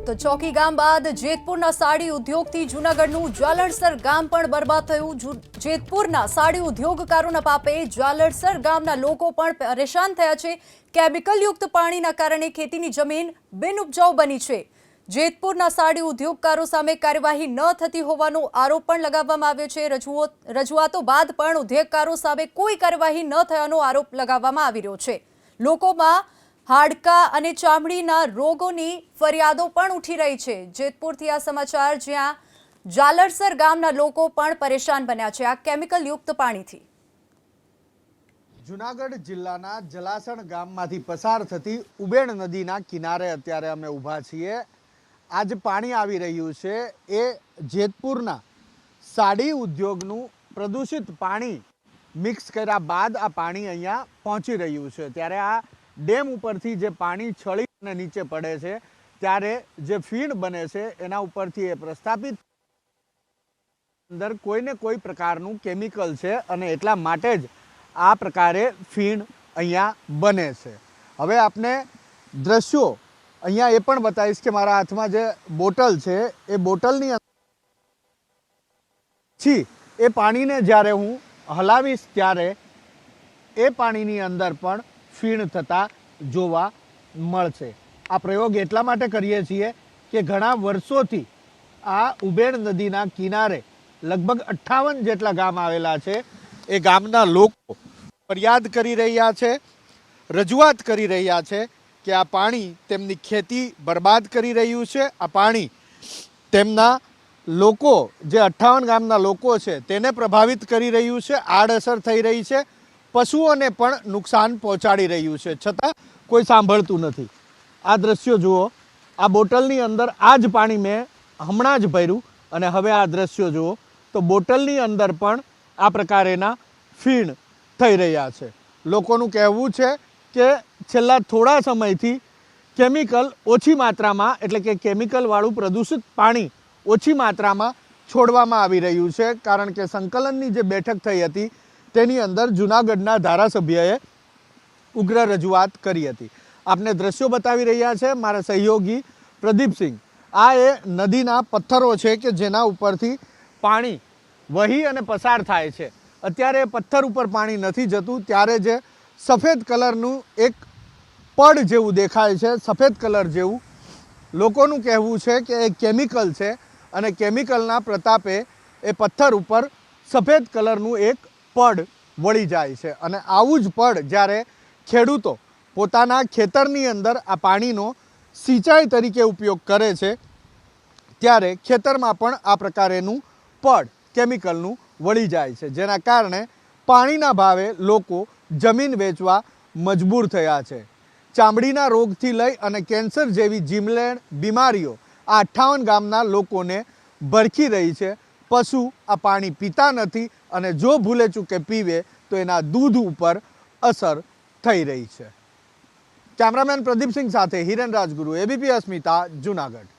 તો ચોકી ગામ બાદ જેતપુરના સાડી ઉદ્યોગથી જૂનાગઢનું જાલણસર ગામ પણ બરબાદ થયું। જેતપુરના સાડી ઉદ્યોગકારોના પાપે જાલણસર ગામના લોકો પણ પરેશાન થયા છે। કેમિકલયુક્ત પાણીના કારણે ખેતીની જમીન બિનઉપજાઉ બની છે। જેતપુરના સાડી ઉદ્યોગકારો સામે કાર્યવાહી ન થતી હોવાનો આરોપ પણ લગાવવામાં આવ્યો છે। રજૂઆતો બાદ પણ ઉદ્યોગકારો સામે કોઈ કાર્યવાહી ન થયાનો આરોપ લગાવવામાં આવી રહ્યો છે। લોકોમાં हाड़का અને ચામડીના રોગોની ફરિયાદો પણ ઉઠી રહી છે। જેતપુરથી આ સમાચાર, જ્યાં જાલણસર ગામના લોકો પણ પરેશાન બન્યા છે આ કેમિકલયુક્ત પાણીથી। જૂનાગઢ જિલ્લાના જલાસણ ગામમાંથી પસાર થતી ઉબેણ નદીના કિનારે અત્યારે અમે ઊભા છીએ। આ જે પાણી આવી રહ્યું છે એ જેતપુરના સાડી ઉદ્યોગનું પ્રદૂષિત પાણી મિક્સ કર્યા બાદ આ પાણી અહીંયા પહોંચી રહ્યું છે। ત્યારે આ ડેમ ઉપરથી જે પાણી છળી અને નીચે પડે છે ત્યારે જે ફીણ બને છે એના ઉપરથી એ પ્રસ્થાપિત અંદર કોઈને કોઈ પ્રકારનું કેમિકલ છે અને એટલા માટે જ આ પ્રકારે ફીણ અહીંયા બને છે। હવે આપને દ્રશ્યો અહીંયા એ પણ બતાવીશ કે મારા હાથમાં જે બોટલ છે એ બોટલની પછી એ પાણીને જ્યારે હું હલાવીશ ત્યારે એ પાણીની અંદર પણ ફીણ થતા જોવા મળશે। આ પ્રયોગ એટલા માટે કરીએ છીએ કે ઘણા વર્ષોથી આ ઉબેણ નદીના કિનારે લગભગ 58 જેટલા ગામ આવેલા છે। એ ગામના લોકો ફરિયાદ કરી રહ્યા છે, રજૂઆત કરી રહ્યા છે કે આ પાણી તેમની ખેતી બરબાદ કરી રહ્યું છે। આ પાણી તેમના લોકો જે 58 ગામના લોકો છે તેને પ્રભાવિત કરી રહ્યું છે, આડઅસર થઈ રહી છે, પશુઓને પણ નુકસાન પહોંચાડી રહ્યું છે, છતાં કોઈ સાંભળતું નથી। આ દ્રશ્યો જુઓ, આ બોટલની અંદર આ જ પાણી મેં હમણાં જ ભર્યું અને હવે આ દ્રશ્યો જુઓ તો બોટલની અંદર પણ આ પ્રકારેના ફીણ થઈ રહ્યા છે। લોકોનું કહેવું છે કે છેલ્લા થોડા સમયથી કેમિકલ ઓછી માત્રામાં, એટલે કે કેમિકલવાળું પ્રદૂષિત પાણી ઓછી માત્રામાં છોડવામાં આવી રહ્યું છે, કારણ કે સંકલનની જે બેઠક થઈ હતી તેની અંદર જૂનાગઢના ધારાસભ્યએ ઉગ્ર રજૂઆત કરી હતી। આપને દ્રશ્યો બતાવી રહ્યા છે મારા સહયોગી પ્રદીપસિંહ। આ એ નદીના પથ્થરો છે કે જેના ઉપરથી પાણી વહી અને પસાર થાય છે। અત્યારે પથ્થર ઉપર પાણી નથી જતું ત્યારે જે સફેદ કલરનું એક પડ જેવું દેખાય છે, સફેદ કલર જેવું, લોકોનું કહેવું છે કે એ કેમિકલ છે અને કેમિકલના પ્રતાપે એ પથ્થર ઉપર સફેદ કલરનું એક પડ વળી જાય છે અને આવું જ પડ જ્યારે ખેડૂતો પોતાના ખેતરની અંદર આ પાણીનો સિંચાઈ તરીકે ઉપયોગ કરે છે ત્યારે ખેતરમાં પણ આ પ્રકારેનું પડ કેમિકલનું વળી જાય છે, જેના કારણે પાણીના ભાવે લોકો જમીન વેચવા મજબૂર થયા છે। ચામડીના રોગથી લઈ અને કેન્સર જેવી જીવલેણ બીમારીઓ આ 58 ગામના લોકોને ભરખી રહી છે। પશુ આ પાણી પીતા નથી અને જો ભૂલે ચૂકે પીવે તો એના દૂધ ઉપર અસર થઈ રહી છે। કેમેરામેન પ્રદીપસિંહ સાથે હિરેન રાજગુરુ, એબીપી અસ્મિતા, જૂનાગઢ।